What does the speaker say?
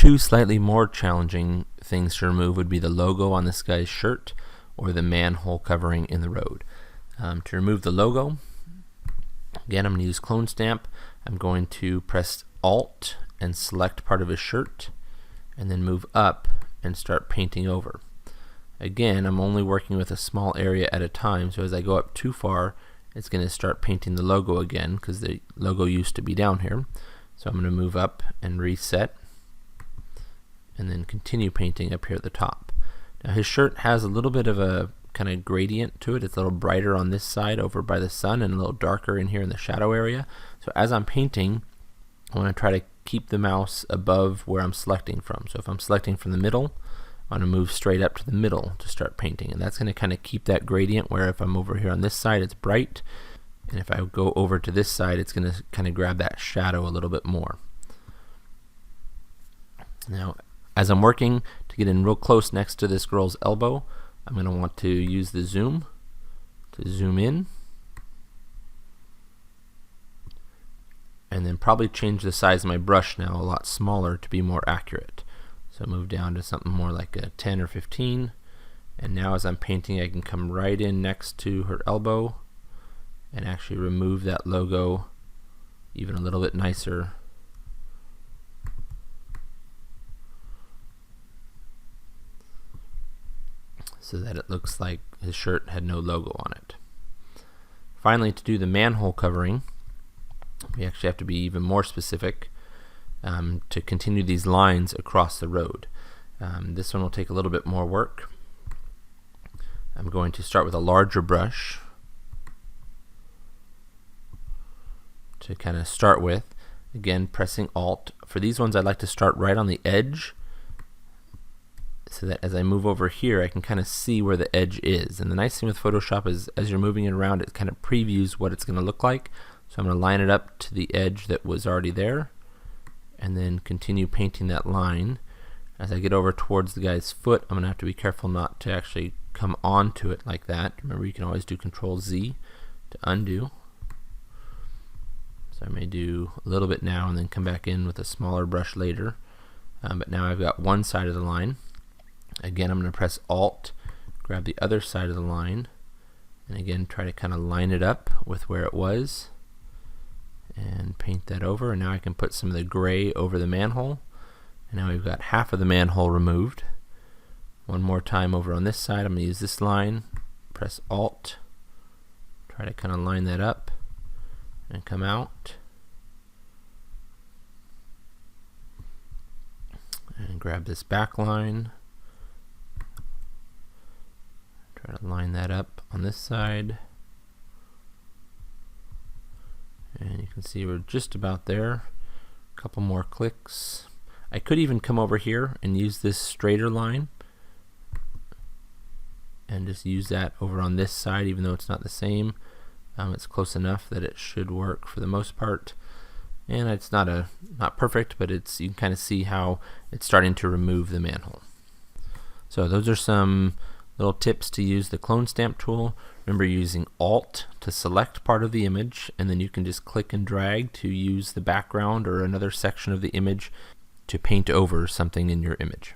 two slightly more challenging things to remove would be the logo on this guy's shirt or the manhole covering in the road. To remove the logo, again, I'm going to use Clone Stamp. I'm going to press Alt and select part of his shirt, and then move up and start painting over. Again, I'm only working with a small area at a time, so as I go up too far, it's going to start painting the logo again because the logo used to be down here. So I'm going to move up and reset, and then continue painting up here at the top. Now his shirt has a little bit of a kind of gradient to it. It's a little brighter on this side over by the sun and a little darker in here in the shadow area. So as I'm painting, I want to try to keep the mouse above where I'm selecting from. So if I'm selecting from the middle, I want to move straight up to the middle to start painting, and that's going to kind of keep that gradient where if I'm over here on this side it's bright, and if I go over to this side it's going to kind of grab that shadow a little bit more. Now as I'm working to get in real close next to this girl's elbow, I'm going to want to use the zoom to zoom in, and then probably change the size of my brush now a lot smaller to be more accurate. So move down to something more like a 10 or 15, and now as I'm painting I can come right in next to her elbow and actually remove that logo even a little bit nicer. So that it looks like his shirt had no logo on it. Finally, to do the manhole covering, we actually have to be even more specific to continue these lines across the road. This one will take a little bit more work. I'm going to start with a larger brush to kind of start with. Again, pressing Alt. For these ones I'd like to start right on the edge, so that as I move over here I can kind of see where the edge is. And the nice thing with Photoshop is as you're moving it around it kind of previews what it's going to look like. So I'm going to line it up to the edge that was already there, and then continue painting that line. As I get over towards the guy's foot, I'm going to have to be careful not to actually come onto it like that. Remember, you can always do Control Z to undo. So I may do a little bit now and then come back in with a smaller brush later. But now I've got one side of the line. Again, I'm going to press Alt, grab the other side of the line, and again try to kind of line it up with where it was and paint that over. And now I can put some of the gray over the manhole, and now we've got half of the manhole removed. One more time over on this side, I'm going to use this line, press Alt, try to kind of line that up and come out, and grab this back line, try to line that up on this side, and you can see we're just about there. A couple more clicks. I could even come over here and use this straighter line and just use that over on this side, even though it's not the same. It's close enough that it should work for the most part, and it's not perfect, but it's, you can kind of see how it's starting to remove the manhole. So those are some little tips to use the Clone Stamp tool. Remember, using Alt to select part of the image, and then you can just click and drag to use the background or another section of the image to paint over something in your image.